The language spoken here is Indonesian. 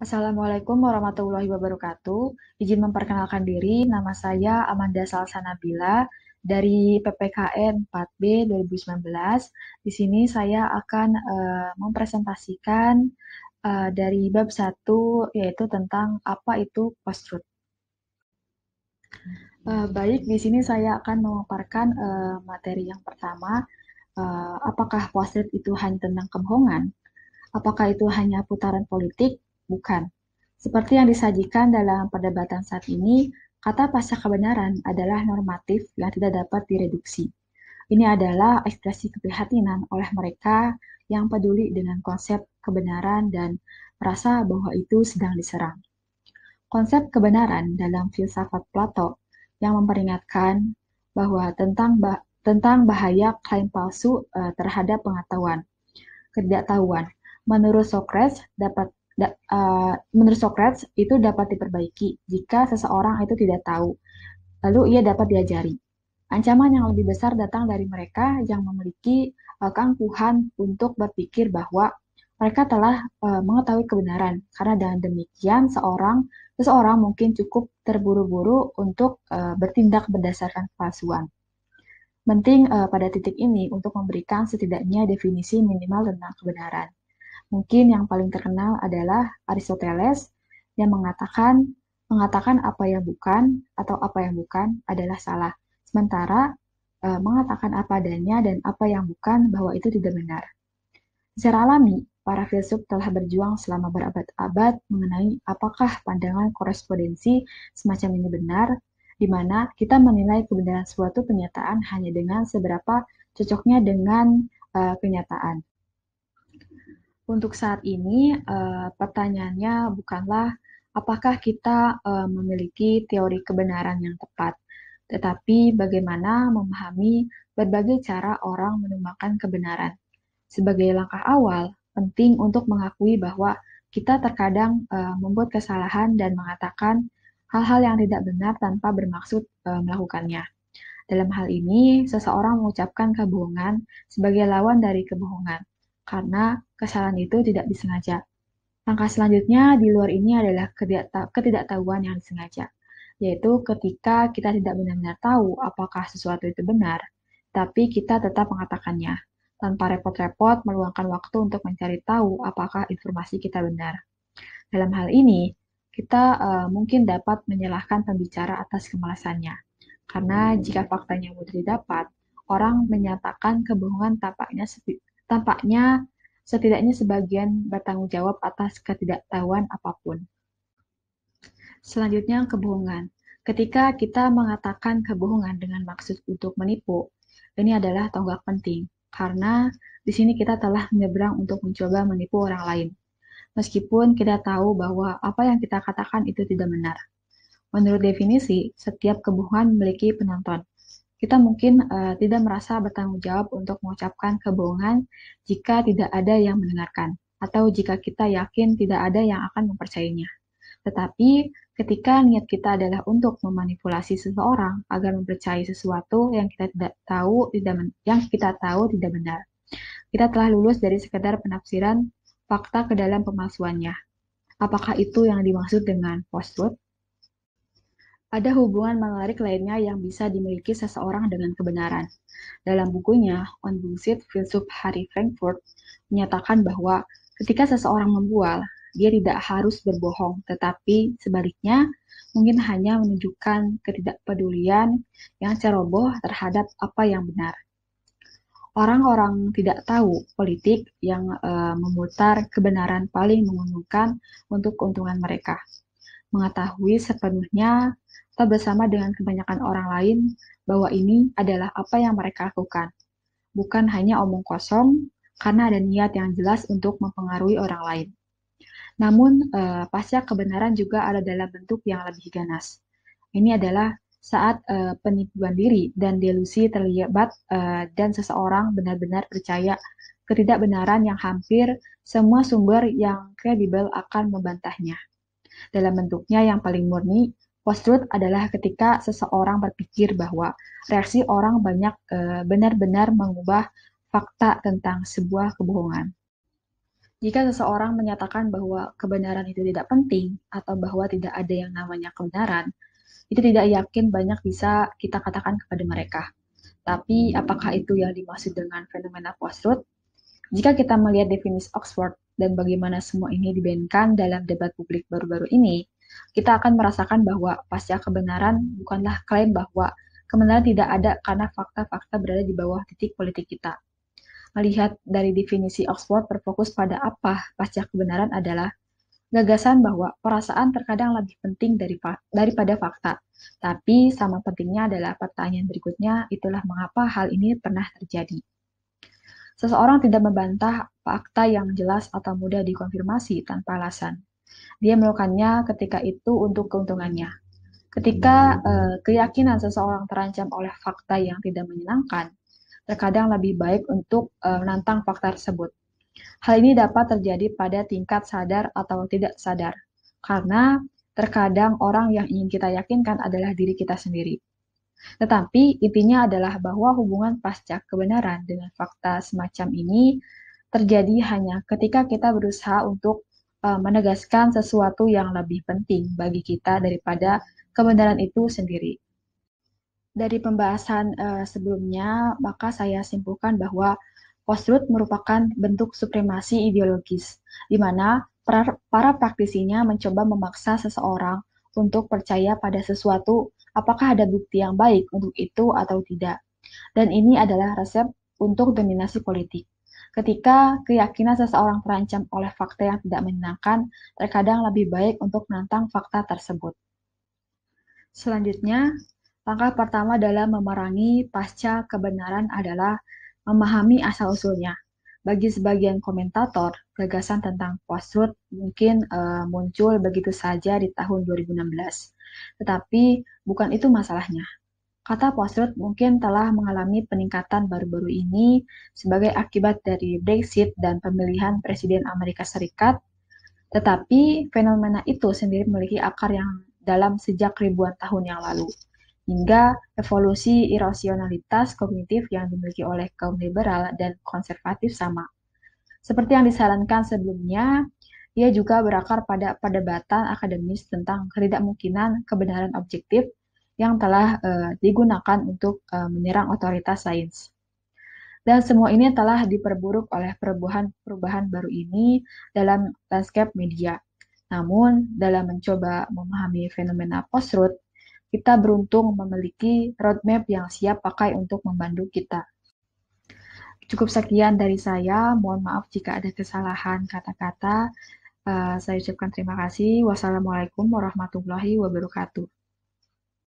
Assalamualaikum warahmatullahi wabarakatuh. Izin memperkenalkan diri, nama saya Amanda Salsanabila dari PPKN 4B 2019. Di sini saya akan mempresentasikan dari bab 1 yaitu tentang apa itu post-truth. Baik, di sini saya akan memaparkan materi yang pertama, apakah post-truth itu hanya tentang kebohongan? Apakah itu hanya putaran politik? Bukan. Seperti yang disajikan dalam perdebatan saat ini, kata pasca kebenaran adalah normatif yang tidak dapat direduksi. Ini adalah ekspresi keprihatinan oleh mereka yang peduli dengan konsep kebenaran dan merasa bahwa itu sedang diserang. Konsep kebenaran dalam filsafat Plato yang memperingatkan bahwa tentang bahaya klaim palsu terhadap pengetahuan, ketidaktahuan. Menurut Socrates itu dapat diperbaiki jika seseorang itu tidak tahu, lalu ia dapat diajari. Ancaman yang lebih besar datang dari mereka yang memiliki keangkuhan untuk berpikir bahwa mereka telah mengetahui kebenaran, karena dengan demikian seseorang mungkin cukup terburu-buru untuk bertindak berdasarkan kepalsuan. Penting pada titik ini untuk memberikan setidaknya definisi minimal tentang kebenaran. Mungkin yang paling terkenal adalah Aristoteles yang mengatakan apa yang bukan atau apa yang bukan adalah salah. Sementara mengatakan apa adanya dan apa yang bukan bahwa itu tidak benar. Secara alami, para filsuf telah berjuang selama berabad-abad mengenai apakah pandangan korespondensi semacam ini benar, di mana kita menilai kebenaran suatu kenyataan hanya dengan seberapa cocoknya dengan kenyataan. Untuk saat ini, pertanyaannya bukanlah apakah kita memiliki teori kebenaran yang tepat, tetapi bagaimana memahami berbagai cara orang menemukan kebenaran. Sebagai langkah awal, penting untuk mengakui bahwa kita terkadang membuat kesalahan dan mengatakan hal-hal yang tidak benar tanpa bermaksud melakukannya. Dalam hal ini, seseorang mengucapkan kebohongan sebagai lawan dari kebohongan, karena kesalahan itu tidak disengaja. Langkah selanjutnya di luar ini adalah ketidaktahuan yang disengaja, yaitu ketika kita tidak benar-benar tahu apakah sesuatu itu benar, tapi kita tetap mengatakannya, tanpa repot-repot meluangkan waktu untuk mencari tahu apakah informasi kita benar. Dalam hal ini, kita mungkin dapat menyalahkan pembicara atas kemalasannya, karena jika faktanya mudah didapat, orang menyatakan kebohongan tampaknya setidaknya sebagian bertanggung jawab atas ketidaktahuan apapun. Selanjutnya, kebohongan. Ketika kita mengatakan kebohongan dengan maksud untuk menipu, ini adalah tonggak penting, karena di sini kita telah menyeberang untuk mencoba menipu orang lain. Meskipun kita tahu bahwa apa yang kita katakan itu tidak benar. Menurut definisi, setiap kebohongan memiliki penonton. Kita mungkin tidak merasa bertanggung jawab untuk mengucapkan kebohongan jika tidak ada yang mendengarkan, atau jika kita yakin tidak ada yang akan mempercayainya. Tetapi ketika niat kita adalah untuk memanipulasi seseorang agar mempercayai sesuatu yang kita tahu tidak benar, kita telah lulus dari sekedar penafsiran fakta ke dalam pemalsuannya. Apakah itu yang dimaksud dengan post-truth? Ada hubungan menarik lainnya yang bisa dimiliki seseorang dengan kebenaran. Dalam bukunya, On Bullshit, filsuf Harry Frankfurt menyatakan bahwa ketika seseorang membual, dia tidak harus berbohong, tetapi sebaliknya mungkin hanya menunjukkan ketidakpedulian yang ceroboh terhadap apa yang benar. Orang-orang tidak tahu politik yang memutar kebenaran paling menguntungkan untuk keuntungan mereka. Mengetahui sepenuhnya atau bersama dengan kebanyakan orang lain bahwa ini adalah apa yang mereka lakukan. Bukan hanya omong kosong, karena ada niat yang jelas untuk mempengaruhi orang lain. Namun, pasca kebenaran juga ada dalam bentuk yang lebih ganas. Ini adalah saat penipuan diri dan delusi terlibat dan seseorang benar-benar percaya ketidakbenaran yang hampir semua sumber yang kredibel akan membantahnya. Dalam bentuknya yang paling murni, post-truth adalah ketika seseorang berpikir bahwa reaksi orang banyak benar-benar mengubah fakta tentang sebuah kebohongan. Jika seseorang menyatakan bahwa kebenaran itu tidak penting atau bahwa tidak ada yang namanya kebenaran, itu tidak yakin banyak bisa kita katakan kepada mereka. Tapi apakah itu yang dimaksud dengan fenomena post-truth? Jika kita melihat definisi Oxford dan bagaimana semua ini dibandingkan dalam debat publik baru-baru ini, kita akan merasakan bahwa pasca kebenaran bukanlah klaim bahwa kebenaran tidak ada karena fakta-fakta berada di bawah titik politik kita. Melihat dari definisi Oxford berfokus pada apa pasca kebenaran adalah gagasan bahwa perasaan terkadang lebih penting daripada fakta. Tapi sama pentingnya adalah pertanyaan berikutnya, itulah mengapa hal ini pernah terjadi. Seseorang tidak membantah fakta yang jelas atau mudah dikonfirmasi tanpa alasan. Dia melakukannya ketika itu untuk keuntungannya. Ketika keyakinan seseorang terancam oleh fakta yang tidak menyenangkan, terkadang lebih baik untuk menantang fakta tersebut. Hal ini dapat terjadi pada tingkat sadar atau tidak sadar, karena terkadang orang yang ingin kita yakinkan adalah diri kita sendiri. Tetapi intinya adalah bahwa hubungan pasca kebenaran dengan fakta semacam ini terjadi hanya ketika kita berusaha untuk menegaskan sesuatu yang lebih penting bagi kita daripada kebenaran itu sendiri. Dari pembahasan sebelumnya, maka saya simpulkan bahwa post-truth merupakan bentuk supremasi ideologis, di mana para praktisinya mencoba memaksa seseorang untuk percaya pada sesuatu, apakah ada bukti yang baik untuk itu atau tidak. Dan ini adalah resep untuk dominasi politik. Ketika keyakinan seseorang terancam oleh fakta yang tidak menyenangkan, terkadang lebih baik untuk menantang fakta tersebut. Selanjutnya, langkah pertama dalam memerangi pasca kebenaran adalah memahami asal-usulnya. Bagi sebagian komentator, gagasan tentang post-truth mungkin muncul begitu saja di tahun 2016. Tetapi bukan itu masalahnya. Kata post-truth mungkin telah mengalami peningkatan baru-baru ini sebagai akibat dari Brexit dan pemilihan Presiden Amerika Serikat, tetapi fenomena itu sendiri memiliki akar yang dalam sejak ribuan tahun yang lalu, hingga evolusi irasionalitas kognitif yang dimiliki oleh kaum liberal dan konservatif sama. Seperti yang disarankan sebelumnya, ia juga berakar pada perdebatan akademis tentang ketidakmungkinan kebenaran objektif yang telah digunakan untuk menyerang otoritas sains. Dan semua ini telah diperburuk oleh perubahan baru ini dalam landscape media. Namun, dalam mencoba memahami fenomena post-truth, kita beruntung memiliki roadmap yang siap pakai untuk membantu kita. Cukup sekian dari saya. Mohon maaf jika ada kesalahan kata-kata. Saya ucapkan terima kasih. Wassalamualaikum warahmatullahi wabarakatuh.